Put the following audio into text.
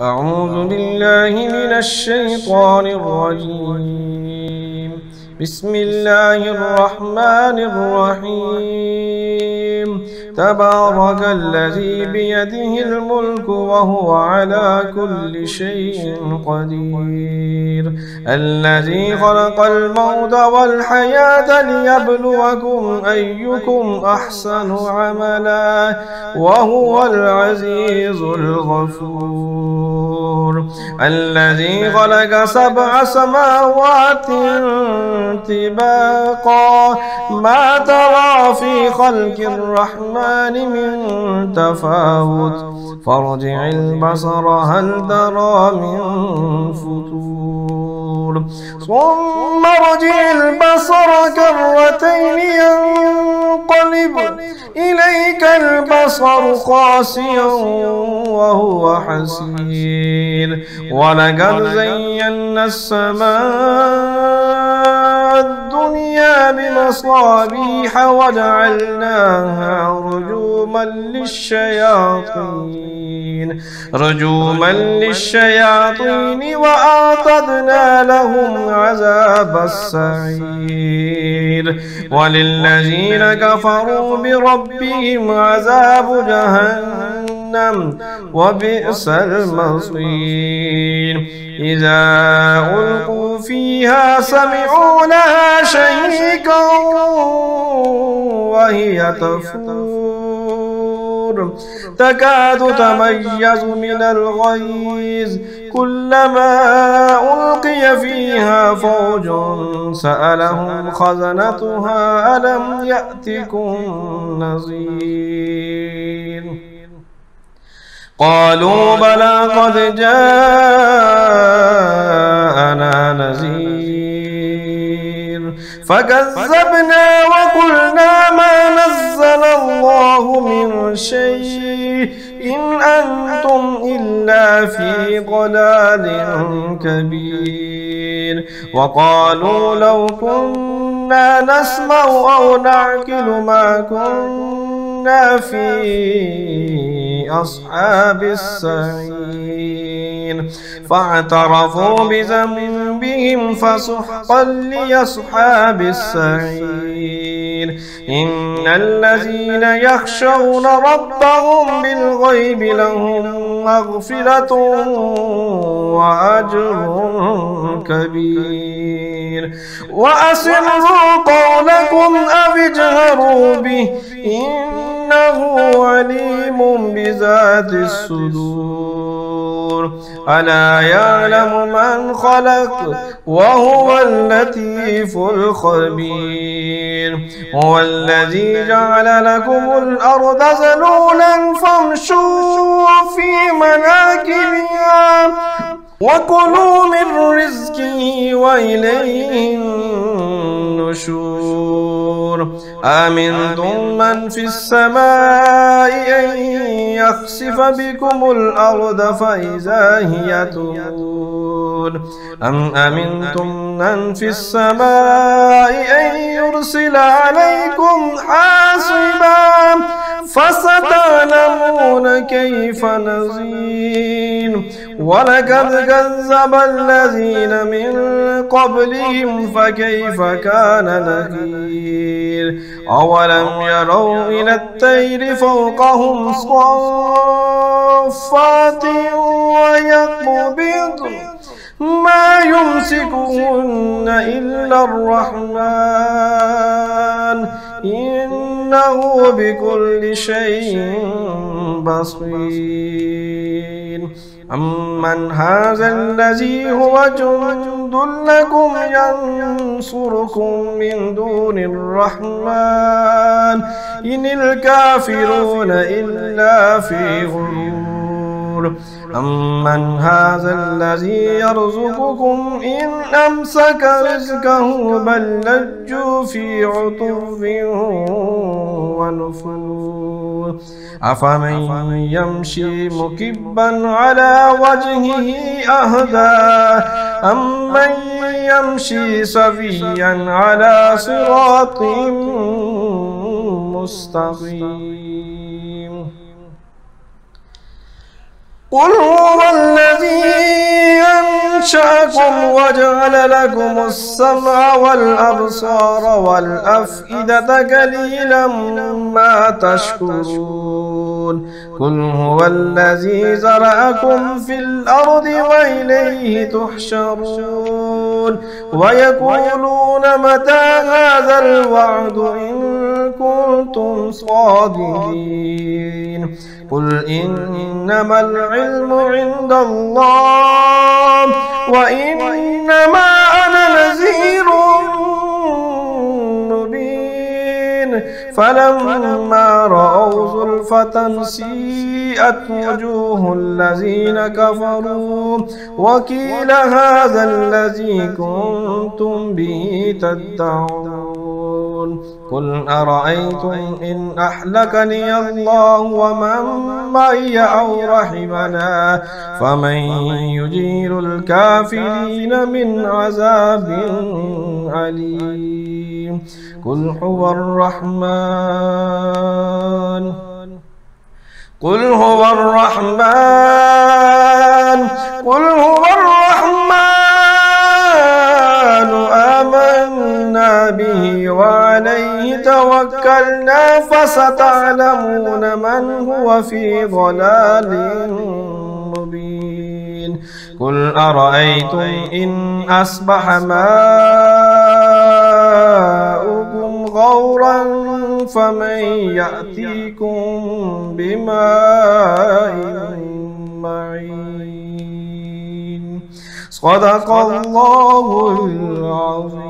أعوذ بالله من الشيطان الرجيم. بسم الله الرحمن الرحيم. تبارك الذي بيده الملك وهو على كل شيء قدير، الذي خلق الموت والحياة ليبلوكم أيكم أحسن عملا وهو العزيز الغفور، الذي خلق 7 سماوات طباقا ما ترى في خلق الرحمن من تفاوت فارجع البصر هل ترى من فطور ثم ارجع البصر كرتين ينقلب إليك البصر خاسئا وهو حسير، ولقد زينا السماء الدنيا بمصابيح وجعلناها رجوما للشياطين وأعتدنا لهم عذاب السعير، وللذين كفروا بربهم عذاب جهنم وبئس المصير. إذا ألقوا فيها سمعوا لها شهيقا وهي تفور تكاد تميز من الغيظ، كلما ألقي فيها فوج سألهم خزنتها ألم يأتكم نذير؟ قالوا بلى قد جاءنا نذير فكذبنا وقلنا ما نزل الله من شيء إن أنتم إلا في ضلال كبير. وقالوا لو كنا نسمع أو نعقل ما كنا في أصحاب السعير، فاعترفوا بذنبهم فسحقا لأصحاب السعير. إن الذين يخشون ربهم بالغيب لهم مغفرة وأجر كبير. وأسروا قولكم أو اجهروا به إنه عليم بذات الصدور. ألا يعلم من خلق وهو اللطيف الخبير. هو الذي جعل لكم الأرض ذلولا فامشوا في مناكبها وكلوا من رزقه وإليه النشور. آمنتم من في السماء أن يخسف بكم الأرض فإذا هي تمور، أم أمنتم من في السماء أن يرسل عليكم حاصبا فستعلمون كيف نذير. ولقد كذب الذين من قبلهم فكيف كان نكير. أولم يروا إلى الطير فوقهم صافات ويقبضن ما يمسكهن إلا الرحمن إنه بكل شيء بصير. أمن هذا الذي هو جند لكم ينصركم من دون الرحمن إن الكافرون إلا في غرور. أمن هذا الذي يرزقكم إن أمسك رزقه بل لجوا في عتو ونفور. أفمن يمشي مكبا على وجهه أهدى أمن يمشي سويا على صراط مستقيم. قل هو الذي الذي أنشأكم وجعل لكم السمع والأبصار والأفئدة قليلا ما تشكرون قل هو الذي زرعكم في الأرض وإليه تحشرون ويقولون متى هذا الوعد إن كنتم صادقين قل إنما العلم عند الله وإنما أنا نذير مبين فلما رأوا زلفة سيئت وجوه الذين كفروا وقيل هذا الذي كنتم به تدعون قل أرأيتم إن أهلكني الله ومن معي أو رحمنا فمن يجير الكافرين من عذاب أليم قل هو الرحمن آمنا به وعليه توكلنا فستعلمون من هو في ضلال مبين قل أرأيتم إن أصبح ماؤكم غورا فمن يأتيكم بماء معين صدق الله العظيم.